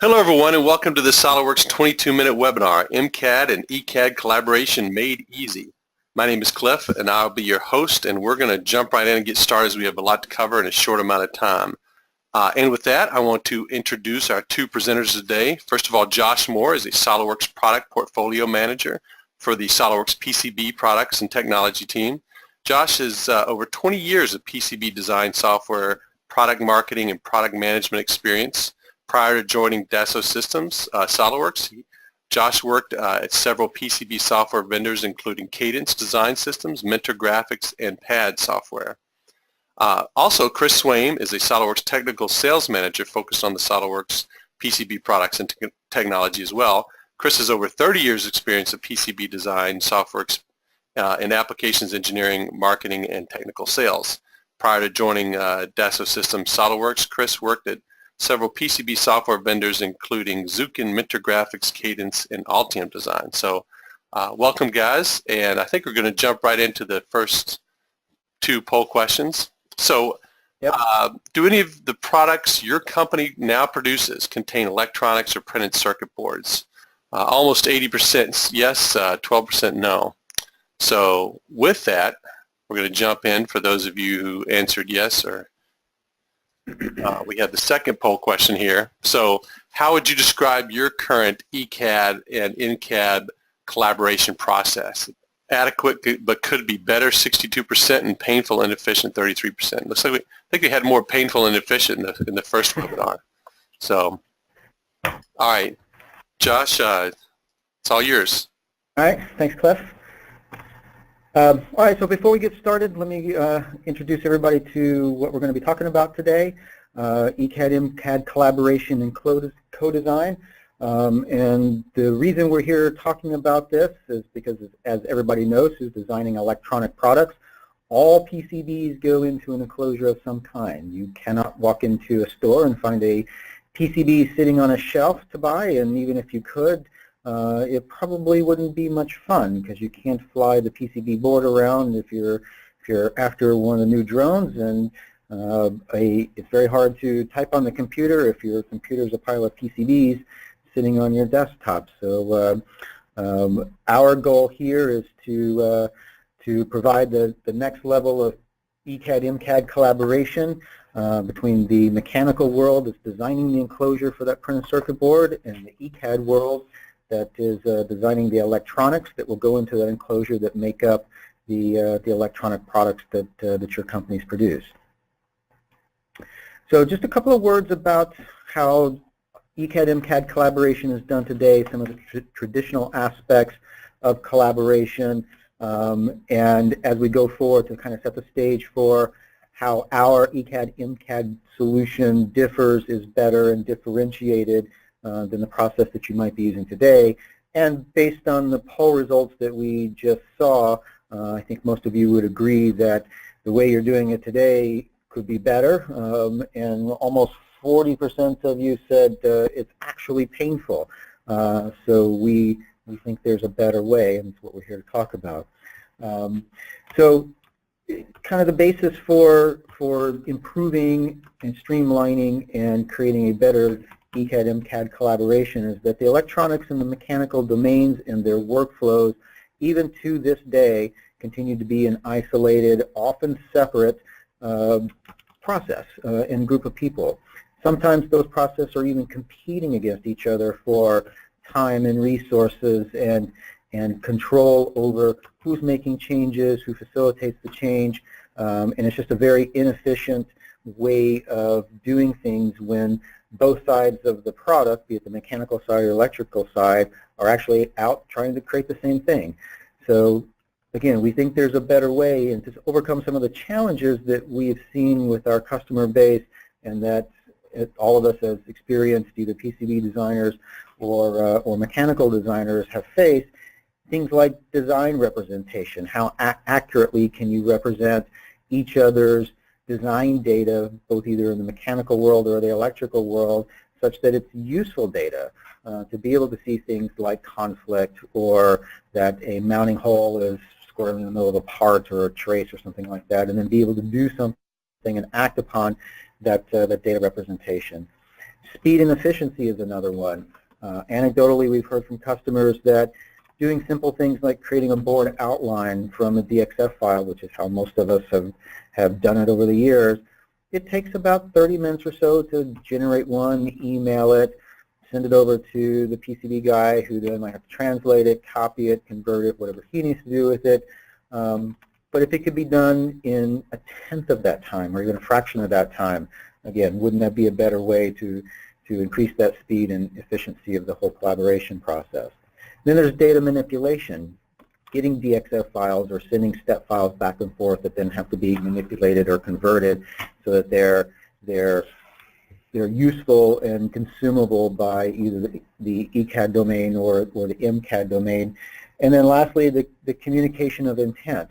Hello everyone and welcome to the Solidworks 22-minute webinar, MCAD and ECAD collaboration made easy. My name is Cliff and I'll be your host, and we're going to jump right in and get started as we have a lot to cover in a short amount of time. And with that, I want to introduce our two presenters today. First of all, Josh Moore is a Solidworks product portfolio manager for the Solidworks PCB products and technology team. Josh has over 20 years of PCB design software, product marketing, and product management experience. Prior to joining Dassault Systems, Solidworks, Josh worked at several PCB software vendors, including Cadence Design Systems, Mentor Graphics, and PAD software. Also, Chris Swaim is a Solidworks technical sales manager focused on the Solidworks PCB products and technology as well. Chris has over 30 years experience of PCB design, software, and applications engineering, marketing, and technical sales. Prior to joining Dassault Systems Solidworks, Chris worked at several PCB software vendors, including Zuken, Mentor Graphics, Cadence, and Altium Design. So welcome, guys, and I think we're going to jump right into the first two poll questions. So do any of the products your company now produces contain electronics or printed circuit boards? Almost 80% yes, 12% no. So with that, we're going to jump in for those of you who answered yes or we have the second poll question here. So how would you describe your current ECAD and MCAD collaboration process? Adequate, but could be better, 62%, and painful and inefficient, 33%. Looks like I think we had more painful and efficient in the first webinar. So, all right, Josh, it's all yours. All right, thanks, Cliff. All right, so before we get started, let me introduce everybody to what we're going to be talking about today, ECAD-MCAD collaboration and co-design. And the reason we're here talking about this is because, as everybody knows who's designing electronic products, all PCBs go into an enclosure of some kind. You cannot walk into a store and find a PCB sitting on a shelf to buy, and even if you could, it probably wouldn't be much fun because you can't fly the PCB board around if you're after one of the new drones, and it's very hard to type on the computer if your computer is a pile of PCBs sitting on your desktop. So our goal here is to provide the next level of ECAD-MCAD collaboration between the mechanical world that's designing the enclosure for that printed circuit board and the ECAD world that is designing the electronics that will go into that enclosure that make up the electronic products that your companies produce. So just a couple of words about how ECAD-MCAD collaboration is done today, some of the traditional aspects of collaboration, and as we go forward to kind of set the stage for how our ECAD-MCAD solution differs, is better and differentiated than the process that you might be using today. And based on the poll results that we just saw, I think most of you would agree that the way you're doing it today could be better, and almost 40% of you said it's actually painful. So we think there's a better way, and it's what we're here to talk about. So kind of the basis for improving and streamlining and creating a better ECAD-MCAD collaboration is that the electronics and the mechanical domains and their workflows, even to this day, continue to be an isolated, often separate process and group of people. Sometimes those processes are even competing against each other for time and resources and control over who's making changes, who facilitates the change, and it's just a very inefficient way of doing things when both sides of the product, be it the mechanical side or electrical side, are actually out trying to create the same thing. So again, we think there's a better way, and to overcome some of the challenges that we've seen with our customer base, and that all of us as experienced either PCB designers or mechanical designers have faced, things like design representation. How accurately can you represent each other's design data, both either in the mechanical world or the electrical world, such that it's useful data to be able to see things like conflict, or that a mounting hole is square in the middle of a part or a trace or something like that, and then be able to do something and act upon that data representation. Speed and efficiency is another one. Anecdotally, we've heard from customers that doing simple things like creating a board outline from a DXF file, which is how most of us have done it over the years, it takes about 30 minutes or so to generate one, email it, send it over to the PCB guy who then might have to translate it, copy it, convert it, whatever he needs to do with it. But if it could be done in a tenth of that time or even a fraction of that time, again, wouldn't that be a better way to increase that speed and efficiency of the whole collaboration process? Then there's data manipulation, getting DXF files or sending step files back and forth that then have to be manipulated or converted so that they're useful and consumable by either the ECAD domain or the MCAD domain. And then lastly, the communication of intent.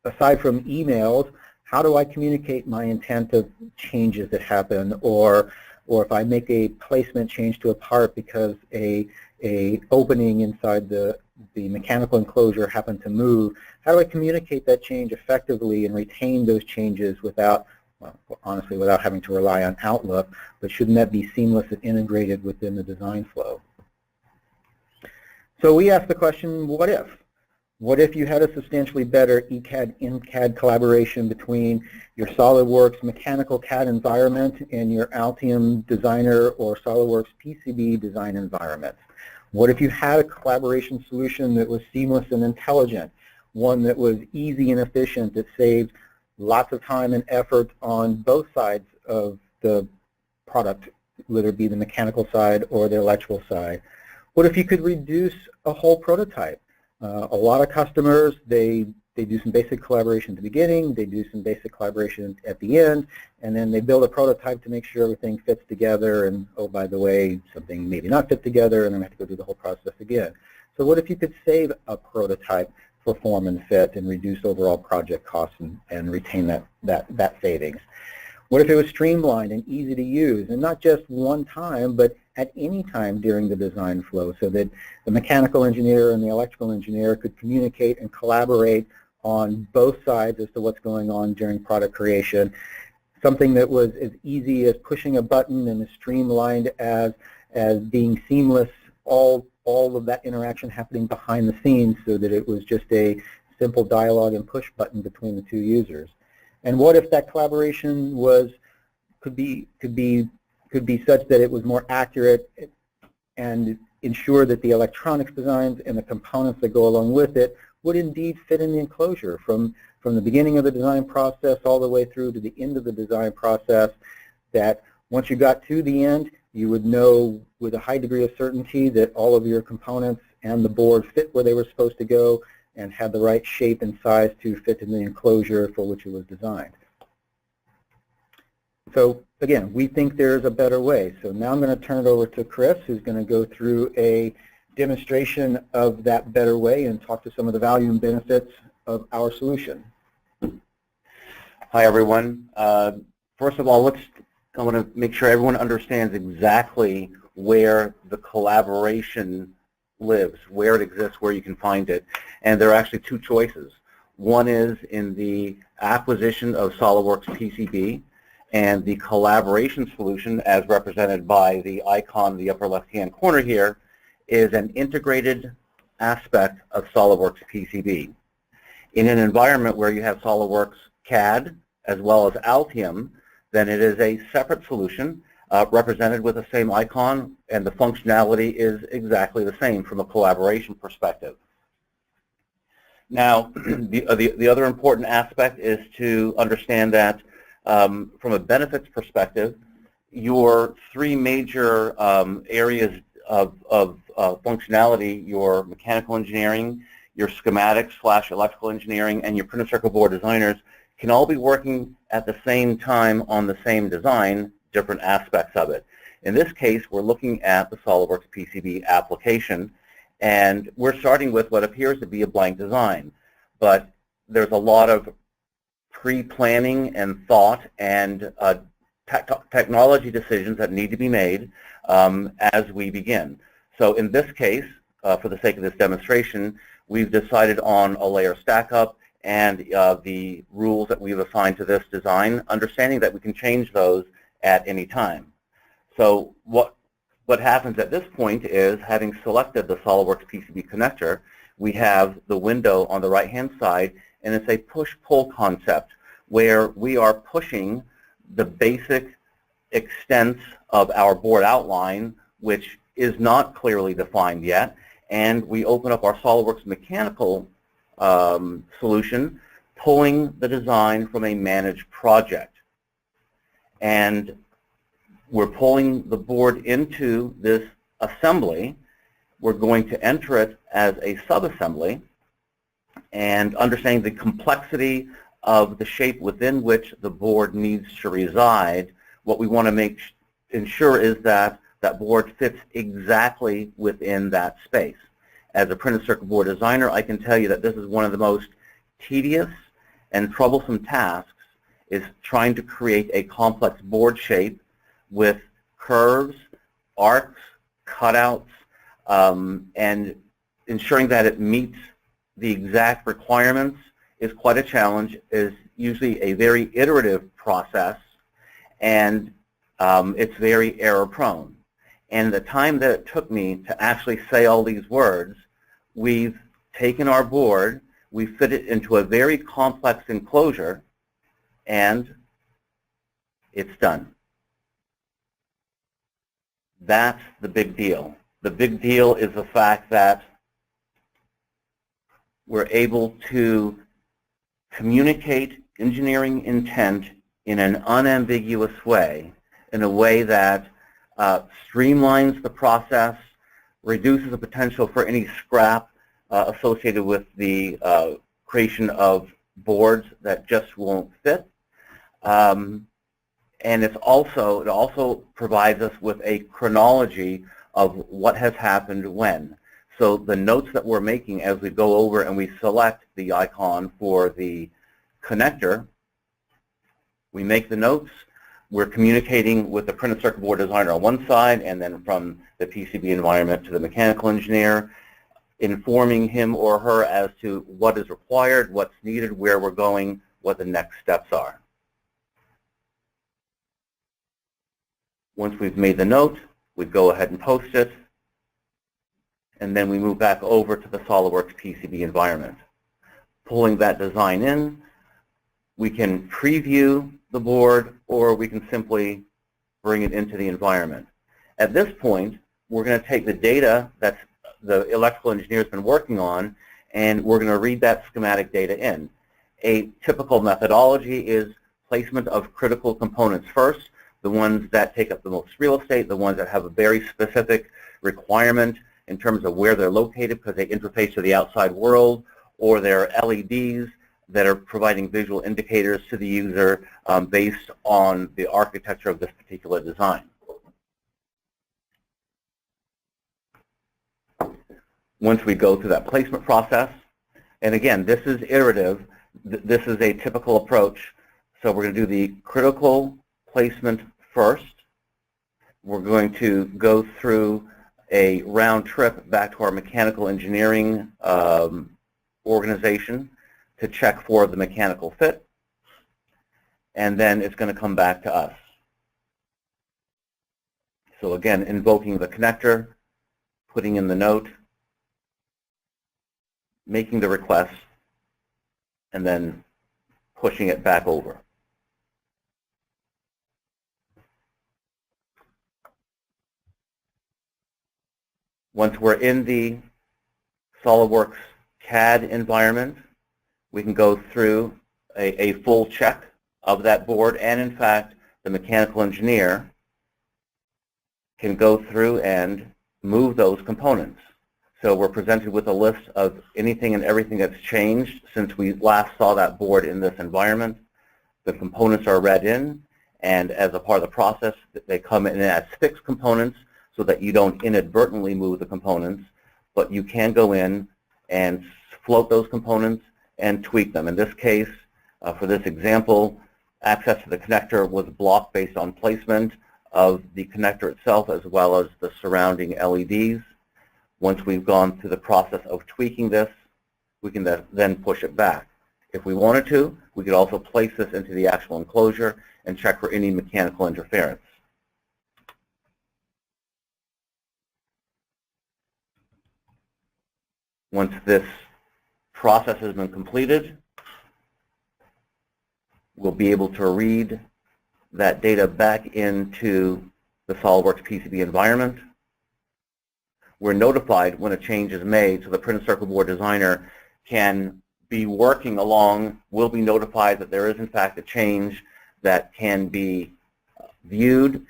Aside from emails, how do I communicate my intent of changes that happen, or if I make a placement change to a part because a opening inside the mechanical enclosure happened to move, how do I communicate that change effectively and retain those changes without, well, honestly, without having to rely on Outlook, but shouldn't that be seamless and integrated within the design flow? So we asked the question, what if? What if you had a substantially better ECAD-MCAD collaboration between your SolidWorks mechanical CAD environment and your Altium Designer or SolidWorks PCB design environment? What if you had a collaboration solution that was seamless and intelligent, one that was easy and efficient, that saved lots of time and effort on both sides of the product, whether it be the mechanical side or the electrical side? What if you could reduce a whole prototype? A lot of customers, they do some basic collaboration at the beginning, they do some basic collaboration at the end, and then they build a prototype to make sure everything fits together, and oh, by the way, something maybe not fit together, and then we have to go through the whole process again. So what if you could save a prototype for form and fit and reduce overall project costs and retain that savings? What if it was streamlined and easy to use, and not just one time, but at any time during the design flow, so that the mechanical engineer and the electrical engineer could communicate and collaborate on both sides as to what's going on during product creation? Something that was as easy as pushing a button and as streamlined as being seamless, all of that interaction happening behind the scenes, so that it was just a simple dialogue and push button between the two users. And what if that collaboration could be such that it was more accurate and ensure that the electronics designs and the components that go along with it would indeed fit in the enclosure from the beginning of the design process all the way through to the end of the design process, that once you got to the end, you would know with a high degree of certainty that all of your components and the board fit where they were supposed to go and had the right shape and size to fit in the enclosure for which it was designed. So again, we think there's a better way. So now I'm going to turn it over to Chris, who's going to go through a demonstration of that better way and talk to some of the value and benefits of our solution. Hi, everyone. First of all, I want to make sure everyone understands exactly where the collaboration lives, where it exists, where you can find it. And there are actually two choices. One is in the acquisition of SolidWorks PCB, and the collaboration solution, as represented by the icon in the upper left-hand corner here, is an integrated aspect of SolidWorks PCB. In an environment where you have SolidWorks CAD as well as Altium, then it is a separate solution represented with the same icon, and the functionality is exactly the same from a collaboration perspective. Now, the other important aspect is to understand that from a benefits perspective, your three major areas of functionality, your mechanical engineering, your schematics/electrical engineering, and your printed circuit board designers can all be working at the same time on the same design, different aspects of it. In this case, we're looking at the SolidWorks PCB application, and we're starting with what appears to be a blank design. But there's a lot of pre-planning and thought and technology decisions that need to be made as we begin. So in this case, for the sake of this demonstration, we've decided on a layer stack up and the rules that we've assigned to this design, understanding that we can change those at any time. So what happens at this point is, having selected the SolidWorks PCB connector, we have the window on the right-hand side, and it's a push-pull concept where we are pushing the basic extents of our board outline, which is not clearly defined yet, and we open up our SolidWorks mechanical solution, pulling the design from a managed project. And we're pulling the board into this assembly. We're going to enter it as a subassembly, and understanding the complexity of the shape within which the board needs to reside, what we want to ensure is that that board fits exactly within that space. As a printed circuit board designer, I can tell you that this is one of the most tedious and troublesome tasks, is trying to create a complex board shape with curves, arcs, cutouts, and ensuring that it meets the exact requirements is quite a challenge. Is usually a very iterative process, and it's very error-prone. And the time that it took me to actually say all these words, we've taken our board, we fit it into a very complex enclosure, and it's done. That's the big deal. The big deal is the fact that we're able to communicate engineering intent in an unambiguous way, in a way that streamlines the process, reduces the potential for any scrap associated with the creation of boards that just won't fit. And it also provides us with a chronology of what has happened when. So the notes that we're making as we go over and we select the icon for the connector, we make the notes. We're communicating with the printed circuit board designer on one side, and then from the PCB environment to the mechanical engineer, informing him or her as to what is required, what's needed, where we're going, what the next steps are. Once we've made the note, we go ahead and post it, and then we move back over to the SolidWorks PCB environment. Pulling that design in, we can preview the board, or we can simply bring it into the environment. At this point, we're going to take the data that the electrical engineer has been working on, and we're going to read that schematic data in. A typical methodology is placement of critical components first, the ones that take up the most real estate, the ones that have a very specific requirement in terms of where they're located because they interface to the outside world, or they're LEDs that are providing visual indicators to the user based on the architecture of this particular design. Once we go through that placement process, and again, this is iterative, this is a typical approach, so we're going to do the critical placement first. We're going to go through a round trip back to our mechanical engineering organization to check for the mechanical fit, and then it's going to come back to us. So again, invoking the connector, putting in the note, making the request, and then pushing it back over. Once we're in the SolidWorks CAD environment, we can go through a full check of that board, and in fact, the mechanical engineer can go through and move those components. So we're presented with a list of anything and everything that's changed since we last saw that board in this environment. The components are read in, and as a part of the process, they come in as fixed components so that you don't inadvertently move the components, but you can go in and float those components and tweak them. In this case, for this example, access to the connector was blocked based on placement of the connector itself as well as the surrounding LEDs. Once we've gone through the process of tweaking this, we can then push it back. If we wanted to, we could also place this into the actual enclosure and check for any mechanical interference. Once this process has been completed, we'll be able to read that data back into the SOLIDWORKS PCB environment. We're notified when a change is made, so the printed circuit board designer can be working along, will be notified that there is in fact a change that can be viewed,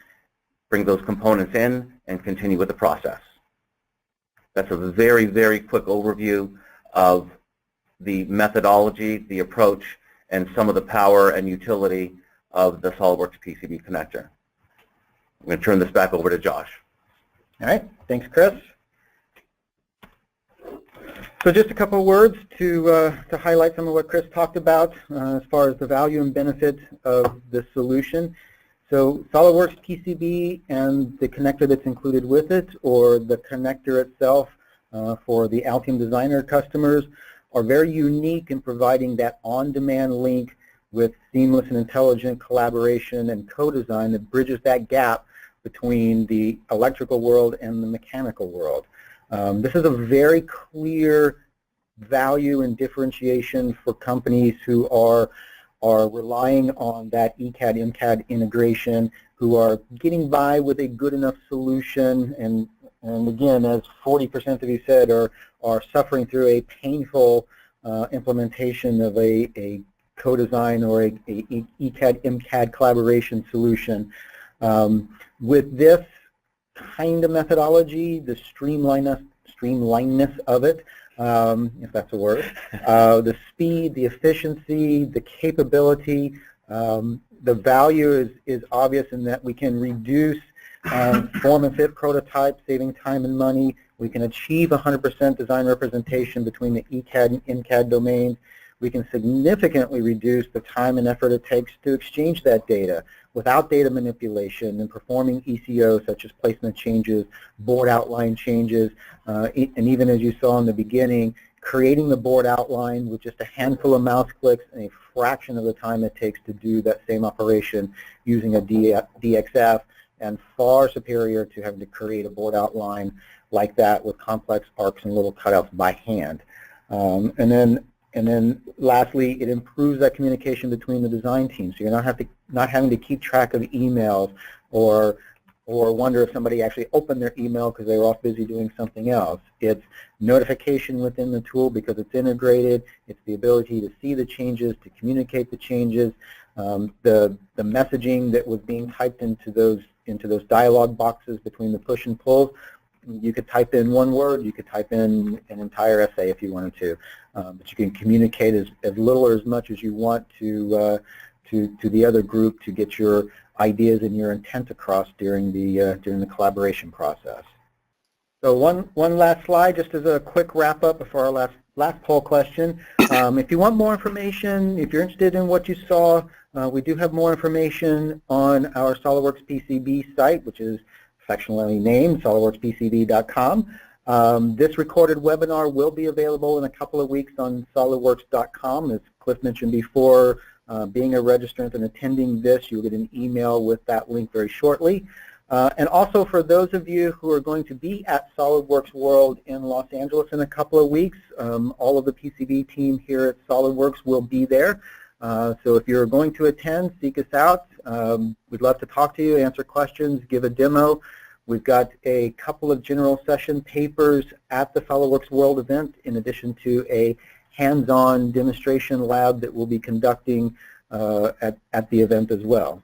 bring those components in, and continue with the process. That's a very, very quick overview of the methodology, the approach, and some of the power and utility of the SOLIDWORKS PCB connector. I'm going to turn this back over to Josh. All right, thanks, Chris. So just a couple of words to highlight some of what Chris talked about as far as the value and benefit of the solution. So SOLIDWORKS PCB and the connector that's included with it, or the connector itself for the Altium Designer customers, are very unique in providing that on-demand link with seamless and intelligent collaboration and co-design that bridges that gap between the electrical world and the mechanical world. This is a very clear value and differentiation for companies who are relying on that ECAD, MCAD integration, who are getting by with a good enough solution, and again, as 40% of you said, are suffering through a painful implementation of a co-design or a ECAD, MCAD collaboration solution. With this kind of methodology, the streamlineness of it, if that's a word, the speed, the efficiency, the capability, the value is obvious in that we can reduce form and fit prototypes, saving time and money. We can achieve 100% design representation between the ECAD and MCAD domains. We can significantly reduce the time and effort it takes to exchange that data without data manipulation and performing ECO, such as placement changes, board outline changes, and even as you saw in the beginning, creating the board outline with just a handful of mouse clicks and a fraction of the time it takes to do that same operation using a DXF, and far superior to having to create a board outline like that with complex arcs and little cutouts by hand. And then lastly, it improves that communication between the design teams. So you're not having to keep track of emails or wonder if somebody actually opened their email because they were off busy doing something else. It's notification within the tool because it's integrated. It's the ability to see the changes, to communicate the changes. The messaging that was being typed into those dialog boxes between the push and pulls, you could type in one word, you could type in an entire essay if you wanted to, but you can communicate as little or as much as you want to the other group to get your ideas and your intent across during the collaboration process. So one last slide, just as a quick wrap up before our last poll question. If you want more information, if you're interested in what you saw, we do have more information on our SOLIDWORKS PCB site, which is affectionately named solidworkspcb.com. This recorded webinar will be available in a couple of weeks on solidworks.com. As Cliff mentioned before, being a registrant and attending this, you'll get an email with that link very shortly. And also for those of you who are going to be at SOLIDWORKS World in Los Angeles in a couple of weeks, all of the PCB team here at SOLIDWORKS will be there. So if you're going to attend, seek us out. We'd love to talk to you, answer questions, give a demo. We've got a couple of general session papers at the SOLIDWORKS World event, in addition to a hands-on demonstration lab that we'll be conducting at the event as well.